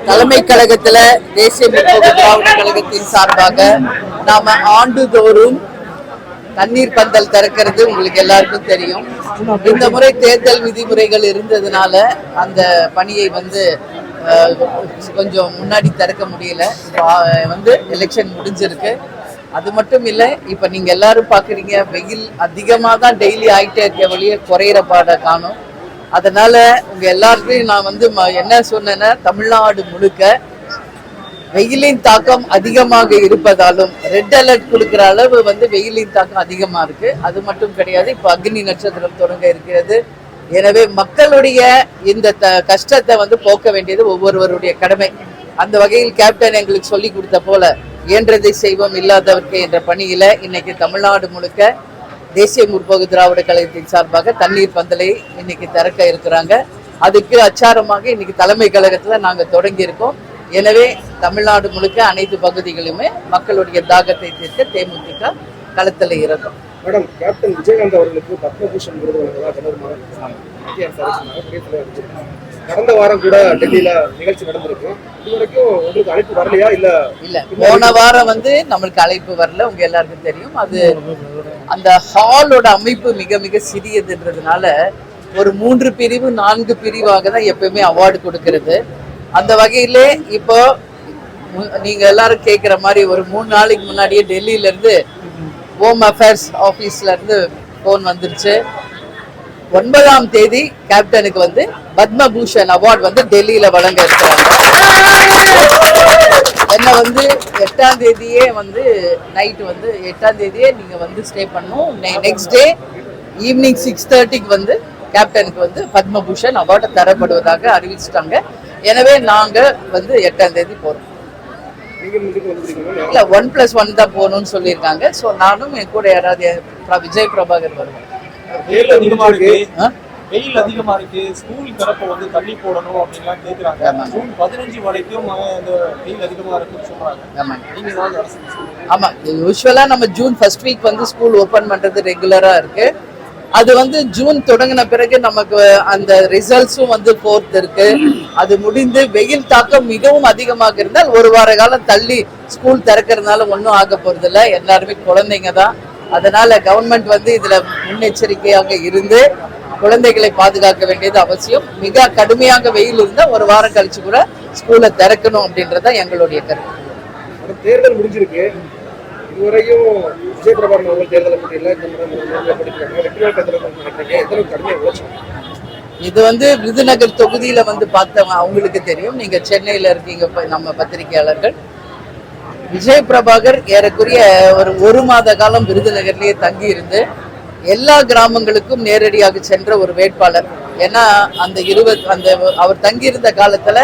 தலைமை கழகத்துல தேசிய முற்போக்கு திராவிட கழகத்தின் சார்பாக நாம ஆண்டுதோறும் தண்ணீர் பந்தல் திறக்கிறது உங்களுக்கு எல்லாருக்கும் தெரியும். இந்த முறை தேர்தல் விதிமுறைகள் இருந்ததுனால அந்த பணியை கொஞ்சம் முன்னாடி திறக்க முடியல. எலெக்ஷன் முடிஞ்சிருக்கு. அது மட்டும் இல்ல, இப்ப நீங்க எல்லாரும் பாக்குறீங்க, வெயில் அதிகமா தான் டெய்லி ஆயிட்டே இருக்க வழியே குறையிற பாட காணும். அதனால உங்க எல்லாருக்கும் நான் என்ன சொன்னேன்னா, தமிழ்நாடு முழுக்க வெயிலின் தாக்கம் அதிகமாக இருப்பதாலும் ரெட் அலர்ட் கொடுக்கிற அளவு வெயிலின் தாக்கம் அதிகமா இருக்கு. அது மட்டும் கிடையாது, இப்ப அக்னி நட்சத்திரம் தொடங்க இருக்கிறது. எனவே மக்களுடைய இந்த கஷ்டத்தை போக்க வேண்டியது ஒவ்வொருவருடைய கடமை. அந்த வகையில் கேப்டன் எங்களுக்கு சொல்லி கொடுத்த போல இயன்றதை செய்வோம் இல்லாதவர்க்கே என்ற பணியில இன்னைக்கு தமிழ்நாடு முழுக்க தேசிய முற்போக்கு திராவிட கழகத்தின் சார்பாக தண்ணீர் பந்தலை இன்னைக்கு திறக்க இருக்கிறாங்க. அதுக்கு அச்சாரமாக இன்னைக்கு தலைமை கழகத்துல நாங்க தொடங்கி இருக்கோம். எனவே தமிழ்நாடு முழுக்க அனைத்து பகுதிகளிலுமே மக்களுடைய தாகத்தை தீர்க்க தேமுதிக களத்துல இறக்கும். மேடம், கேப்டன் விஜயகாந்த் அவர்களுக்கு பத்மபூஷன் விருது கடந்த வாரம் கூட டெல்லியில நிகழ்ச்சி நடந்திருக்கு. இதுவரைக்கும் உங்களுக்கு அழைப்பு வரலையா? இல்ல போன வாரம் நம்மளுக்கு அழைப்பு வரல. உங்க எல்லாருக்கும் தெரியும், அது அந்த ஹாலோட அமைப்பு மிக மிக சிறியதுன்றதுனால ஒரு 3 பிரிவு 4 பிரிவாக தான் எப்பயுமே அவார்டு கொடுக்கறது. அந்த வகையிலே இப்போ நீங்க எல்லாரும் கேட்கிற மாதிரி ஒரு 3 நாளைக்கு முன்னாடியே டெல்லியில இருந்து ஹோம் அஃபேர்ஸ் ஆபீஸ்ல இருந்து போன் வந்துருச்சு. 9ஆம் தேதி கேப்டனுக்கு பத்மபூஷன் அவார்டு டெல்லியில வழங்க இருக்கிறாங்க. என்ன 8ஆம் தேதியே நைட்டு 8ஆம் தேதியே நீங்க ஸ்டே பண்ணும். நெக்ஸ்ட் டே ஈவினிங் 6:30க்கு கேப்டனுக்கு பத்மபூஷன் அவார்டு தரப்படுவதாக அறிவிச்சிட்டாங்க. எனவே நாங்க 8ஆம் தேதி போறோம். இல்ல 1+1 தான் போகணும்னு சொல்லியிருக்காங்க. ஸோ நானும் என் கூட யாராவது விஜய் பிரபாகர் வருவேன். வெயில் அதிகமா இருக்கு, ஸ்கூல் தரப்பு தள்ளி போடணும் அப்படின்லாம் கேக்குறாங்க. ஜூன் 15 வரைக்கும் வெயில் அதிகமா இருக்குன்னு சொல்றாங்க. ஆமா, யூஸ்வலா நம்ம June first week school open பண்றது ரெகுலரா இருக்கு. அது ஜூன் தொடங்கின பிறகு நமக்கு அந்த ரிசல்ட்ஸும் 4th இருக்கு. அது முடிந்து வெயில் தாக்கம் மிகவும் அதிகமாக இருந்தால் 1 வார காலம் தள்ளி ஸ்கூல் திறக்கிறதுனால ஒன்றும் ஆக போறது இல்லை. எல்லாருமே குழந்தைங்க தான். அதனால கவர்மெண்ட் இதுல முன்னெச்சரிக்கையாக இருந்து குழந்தைகளை பாதுகாக்க வேண்டியது அவசியம். மிக கடுமையாக வெயில் இருந்தா 1 வாரம் கழிச்சு கூட ஸ்கூலை திறக்கணும் அப்படின்றத எங்களுடைய கருத்து. தேர்தல் முடிஞ்சிருக்கு. இதுவரையும் விஜய் பிரபாகரன் அவர்கள் தேர்தலை பற்றியில இது விருதுநகர் தொகுதியில பார்த்தவங்க அவங்களுக்கு தெரியும். நீங்க சென்னையில இருக்கீங்க நம்ம பத்திரிகையாளர்கள். விஜய் பிரபாகர் ஏறக்குறைய ஒரு மாத காலம் விருதுநகர்லயே தங்கி இருந்து எல்லா கிராமங்களுக்கும் நேரடியாக சென்ற ஒரு வேட்பாளர். ஏன்னா அவர் தங்கியிருந்த காலத்துல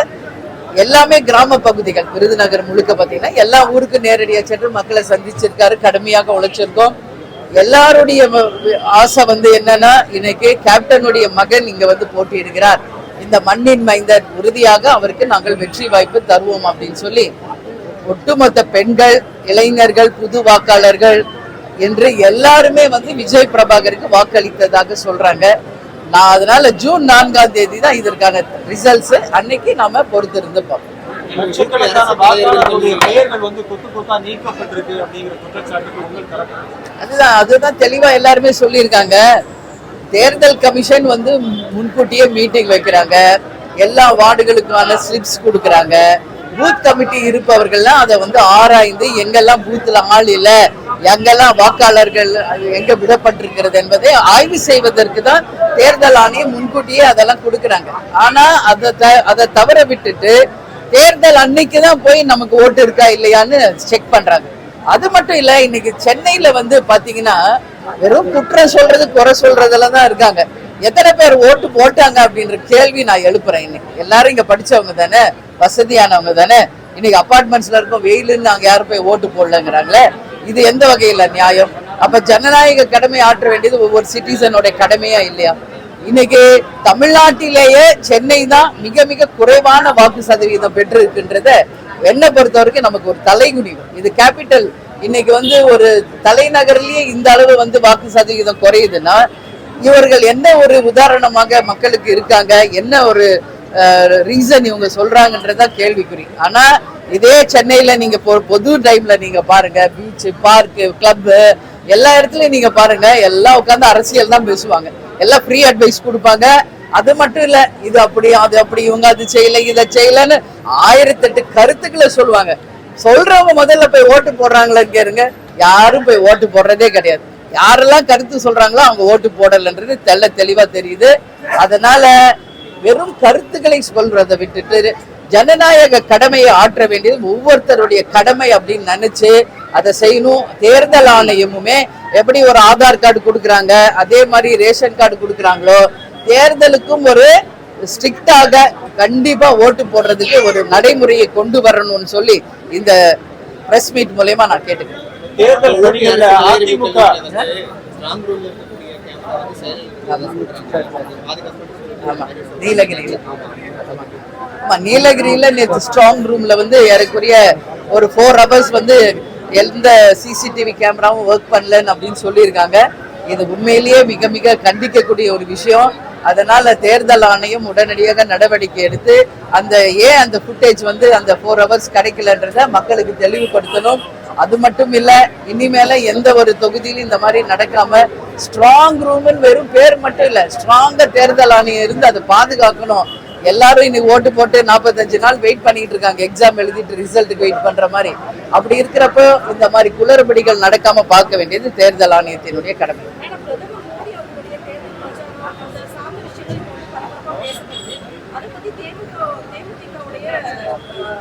எல்லாமே கிராம பகுதிகள், விருதுநகர் முழுக்க பாத்தீங்கன்னா எல்லா ஊருக்கும் நேரடியா சென்று மக்களை சந்திச்சிருக்காரு. கடுமையாக உழைச்சிருக்கோம். எல்லாருடைய ஆசை என்னன்னா, இன்னைக்கு கேப்டனுடைய மகன் இங்க போட்டியிடுகிறார், இந்த மண்ணின் மைந்தர், உறுதியாக அவருக்கு நாங்கள் வெற்றி வாய்ப்பு தருவோம் அப்படின்னு சொல்லி ஒட்டுமொத்த பெண்கள், இளைஞர்கள், புது வாக்காளர்கள் என்று எல்லாருமே விஜய் பிரபாகருக்கு வாக்களித்ததாக சொல்றாங்க. நான் அதனால ஜூன் 4ஆம் தேதி தான் இதற்கான ரிசல்ட்ஸ். அன்னைக்கு நாம பொறுத்திருந்து பார்ப்போம். அதுதான் தெளிவா எல்லாருமே சொல்லியிருக்காங்க. தேர்தல் கமிஷன் முன்கூட்டியே மீட்டிங் வைக்கிறாங்க. எல்லா வார்டுகளுக்கான ஸ்லிப்ஸ் கொடுக்கறாங்க. பூத் கமிட்டி இருப்பவர்கள்லாம் அதை ஆராய்ந்து எங்கெல்லாம் பூத்துல ஆள் இல்ல, எங்கெல்லாம் வாக்காளர்கள் எங்க விடப்பட்டிருக்கிறது என்பதை ஆய்வு செய்வதற்கு தான் தேர்தல் ஆணையம் முன்கூட்டியே அதெல்லாம் கொடுக்கறாங்க. ஆனா அதை தவற விட்டுட்டு தேர்தல் அன்னைக்குதான் போய் நமக்கு ஓட்டு இருக்கா இல்லையான்னு செக் பண்றாங்க. அது மட்டும் இல்ல, இன்னைக்கு சென்னையில பாத்தீங்கன்னா வெறும் குற்றம் சொல்றது, குறை சொல்றதுல தான் இருக்காங்க. எத்தனை பேர் ஓட்டு போட்டாங்க அப்படின்ற கேள்வி நான் எழுப்புறேன். இன்னைக்கு எல்லாரும் இங்க படிச்சவங்க தானே, வசதியானவங்க தானே. இன்னைக்கு அபார்ட்மெண்ட்ஸ்ல இருக்கும், வெயிலுன்னு நாங்க யாரும் போய் ஓட்டு போடலங்கிறாங்களே. இது எந்த வகையில நியாயம்? அப்ப ஜனநாயக கடமை ஆற்ற வேண்டியது ஒவ்வொரு சிட்டிசனோட கடமையா இல்லையா? இன்னைக்கு தமிழ்நாட்டிலேயே சென்னை தான் மிக மிக குறைவான வாக்கு சதவீதம் பெற்று இருக்கின்றத என்னை பொறுத்த வரைக்கும் நமக்கு ஒரு தலைகுனிவு. இது கேபிட்டல். இன்னைக்கு ஒரு தலைநகர்லயே இந்த அளவு வாக்கு சதவீதம் குறையுதுன்னா இவர்கள் என்ன ஒரு உதாரணமாக மக்களுக்கு இருக்காங்க, என்ன ஒரு ரீசன் இவங்க சொல்றாங்கன்றதா கேள்விக்குறி. ஆனா இதே சென்னையில நீங்க பொது டைம்ல நீங்க பாருங்க, பீச், பார்க்கு, கிளப்பு எல்லா இடத்துலயும் நீங்க பாருங்க, எல்லாம் உட்காந்து அரசியல் தான் பேசுவாங்க, எல்லாம் ஃப்ரீ அட்வைஸ் கொடுப்பாங்க. அது மட்டும் இல்ல, இது அப்படி அது அப்படி, இவங்க அது செய்யல இதை செய்யலன்னு 1008 கருத்துக்களை சொல்லுவாங்க. சொல்றவங்க முதல்ல போய் ஓட்டு போடுறாங்களான்னு கேளுங்க, யாரும் போய் ஓட்டு போடுறதே கிடையாது. யாரெல்லாம் கருத்து சொல்றாங்களோ அவங்க ஓட்டு போடலன்றது தெளிவா தெரியுது. அதனால வெறும் கருத்துக்களை சொல்றதை விட்டுட்டு ஜனநாயக கடமையை ஆற்ற வேண்டியது ஒவ்வொருத்தருடைய கடமை அப்படின்னு நினைச்சு அதை செய்யணும். தேர்தல் ஆணையமுமே எப்படி ஒரு ஆதார் கார்டு கொடுக்குறாங்க, அதே மாதிரி ரேஷன் கார்டு கொடுக்குறாங்களோ, தேர்தலுக்கும் ஒரு ஸ்ட்ரிக்டாக கண்டிப்பா ஓட்டு போடுறதுக்கு ஒரு நடைமுறையை கொண்டு வரணும்னு சொல்லி இந்த பிரஸ் மீட் மூலமா நான் கேட்டுக்கிறேன். தேர்தல் பணிகள்ல அதிமுக நீலகிரியில நேற்று ஸ்ட்ராங் ரூம்ல வந்து ஏறக்குறைய ஒரு 4 hours வந்து எந்த சிசிடிவி கேமராவும் ஒர்க் பண்ணலன்னு அப்படின்னு சொல்லியிருக்காங்க. இது உண்மையிலேயே மிக மிக கண்டிக்கக்கூடிய ஒரு விஷயம். அதனால தேர்தல் ஆணையம் உடனடியாக நடவடிக்கை எடுத்து அந்த ஃபுட்டேஜ் வந்து அந்த 4 hours கிடைக்கலன்றத மக்களுக்கு தெளிவுபடுத்தணும். அது மட்டும் இல்ல, இனிமேல எந்த ஒரு தொகுதியிலும் இந்த மாதிரி நடக்காம ஸ்ட்ராங் ரூம்னு வெறும் பேர் மட்டும் இல்ல, ஸ்ட்ராங்கா தேர்தல் ஆணையம் இருந்து அதை பாதுகாக்கணும். எல்லாரும் இன்னைக்கு ஓட்டு போட்டு 45 நாள் வெயிட் பண்ணிட்டு இருக்காங்க, எக்ஸாம் எழுதிட்டு ரிசல்ட்டுக்கு வெயிட் பண்ற மாதிரி. அப்படி இருக்கிறப்போ இந்த மாதிரி குளறுபடிகள் நடக்காம பார்க்க வேண்டியது தேர்தல் ஆணையத்தினுடைய கடமை.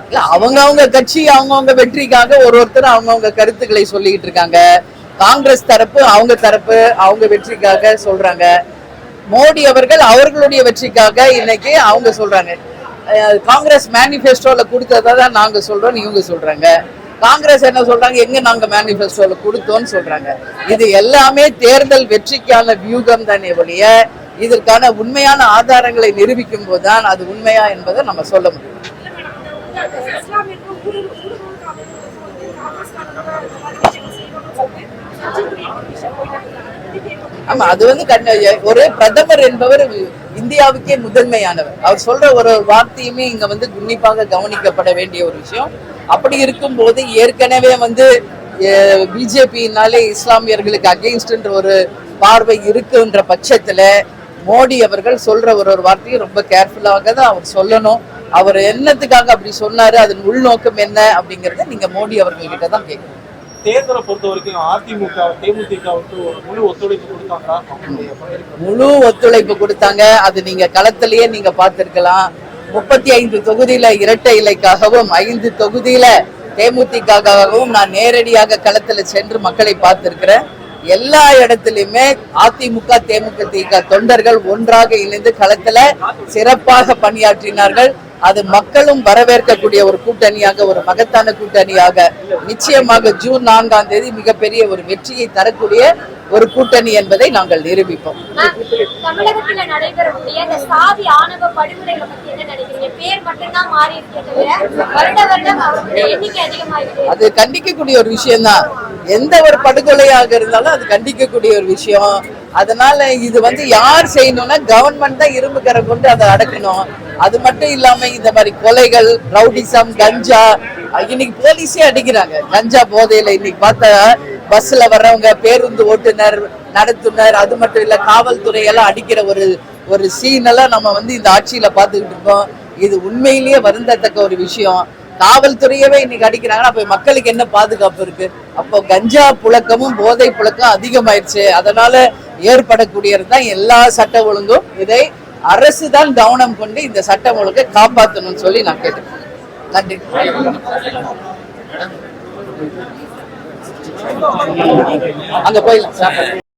இல்ல, அவங்க கட்சி அவங்கவுங்க வெற்றிக்காக ஒருத்தர் அவங்கவுங்க கருத்துக்களை சொல்லிட்டு இருக்காங்க. காங்கிரஸ் தரப்பு அவங்க வெற்றிக்காக சொல்றாங்க. மோடி அவர்கள் அவர்களுடைய வெற்றிக்காக இன்னைக்கு அவங்க சொல்றாங்க. காங்கிரஸ் மேனிபெஸ்டோல கொடுத்ததான் நாங்க சொல்றோம், இவங்க சொல்றாங்க. காங்கிரஸ் என்ன சொல்றாங்க, எங்க நாங்க மேனிபெஸ்டோல கொடுத்தோம்னு சொல்றாங்க. இது எல்லாமே தேர்தல் வெற்றிக்கான வியூகம் தானே ஒழிய இதற்கான உண்மையான ஆதாரங்களை நிரூபிக்கும் போதுதான் அது உண்மையா என்பதை நம்ம சொல்ல முடியும். ஆமா, அது வந்து ஒரு பிரதமர் என்பவர் இந்தியாவுக்கே முதன்மையானவர். அவர் சொல்ற ஒரு வார்த்தையுமே இங்க வந்து உன்னிப்பாக கவனிக்கப்பட வேண்டிய ஒரு விஷயம். அப்படி இருக்கும் போது ஏற்கனவே வந்து பிஜேபியினாலே இஸ்லாமியர்களுக்கு அகெயின்ஸ்ட்ன்ற ஒரு பார்வை இருக்குன்ற பட்சத்துல மோடி அவர்கள் சொல்ற ஒரு வார்த்தையை ரொம்ப கேர்ஃபுல்லாக தான் அவர் சொல்லணும். அவர் என்னத்துக்காக அப்படி சொன்னாரு, அதன் உள்நோக்கம் என்ன அப்படிங்கறத நீங்க மோடி அவர்கள்கிட்ட தான் கேட்கணும். தேர்தலை பொறுத்த வரைக்கும் அதிமுக தேமுதிகவுக்கு முழு ஒத்துழைப்பு கொடுத்தாங்களா? முழு ஒத்துழைப்பு கொடுத்தாங்க. அது நீங்க களத்திலேயே நீங்க பார்த்திருக்கலாம். 35 தொகுதியில இரட்டை இலைக்காகவும் 5 தொகுதியில தேமுதிகவும் நான் நேரடியாக களத்துல சென்று மக்களை பார்த்திருக்கிறேன். எல்லா இடத்திலுமே அதிமுக தேமுதிக தொண்டர்கள் ஒன்றாக இணைந்து களத்துல சிறப்பாக பணியாற்றினார்கள். அது மக்களும் வரவேற்கக்கூடிய ஒரு கூட்டணியாக, ஒரு மகத்தான கூட்டணியாக நிச்சயமாக ஜூன் 4ஆம் தேதி மிகப்பெரிய ஒரு வெற்றியை தரக்கூடிய ஒரு கூட்டணி என்பதை நாங்கள் நிரூபிப்போம். தமிழகத்தில் நடைபெறக்கூடிய இந்த சாதி ஆணவ படுகொலைகளை பத்தி என்ன நினைக்கிறீங்க? பேர் மட்டும்தான் மாறி இருக்கிறது, வருட வருடம் அவருடைய எண்ணிக்கை அதிகமாயிருக்கு. அது கண்டிக்கக்கூடிய ஒரு விஷயம் தான். எந்த ஒரு படுகொலையாக இருந்தாலும் அது கண்டிக்கக்கூடிய ஒரு விஷயம். அதனால இது வந்து யார் செய்யணும்னா கவர்மெண்ட் தான் இரும்பு கரை கொண்டு அதை அடக்கணும். அது மட்டும் இல்லாம இந்த மாதிரி கொலைகள், ரவுடிசம், கஞ்சா, இன்னைக்கு போலீஸே அடிக்கிறாங்க கஞ்சா போதையில. இன்னைக்கு பார்த்தா பஸ்ல வர்றவங்க, பேருந்து ஓட்டுநர், நடத்துனர், அது மட்டும் இல்ல காவல்துறை எல்லாம் அடிக்கிற ஒரு சீன் எல்லாம் நம்ம வந்து இந்த ஆட்சியில பாத்துக்கிட்டு இருக்கோம். இது உண்மையிலேயே வருந்தத்தக்க ஒரு விஷயம். காவல்துறையவே இன்னைக்கு அடிக்கிறாங்கன்னா அப்ப மக்களுக்கு என்ன பாதுகாப்பு இருக்கு? அப்போ கஞ்சா புழக்கமும் போதை புழக்கம் அதிகமாயிருச்சு. அதனால ஏற்படக்கூடியதுதான் எல்லா சட்ட ஒழுங்கும். இதை அரசு தான் கவனம் கொண்டு இந்த சட்டம் ஒழுங்கை காப்பாற்றணும்னு சொல்லி நான் கேட்டுக்கிறேன். நன்றி. அங்க போயிடலாம்.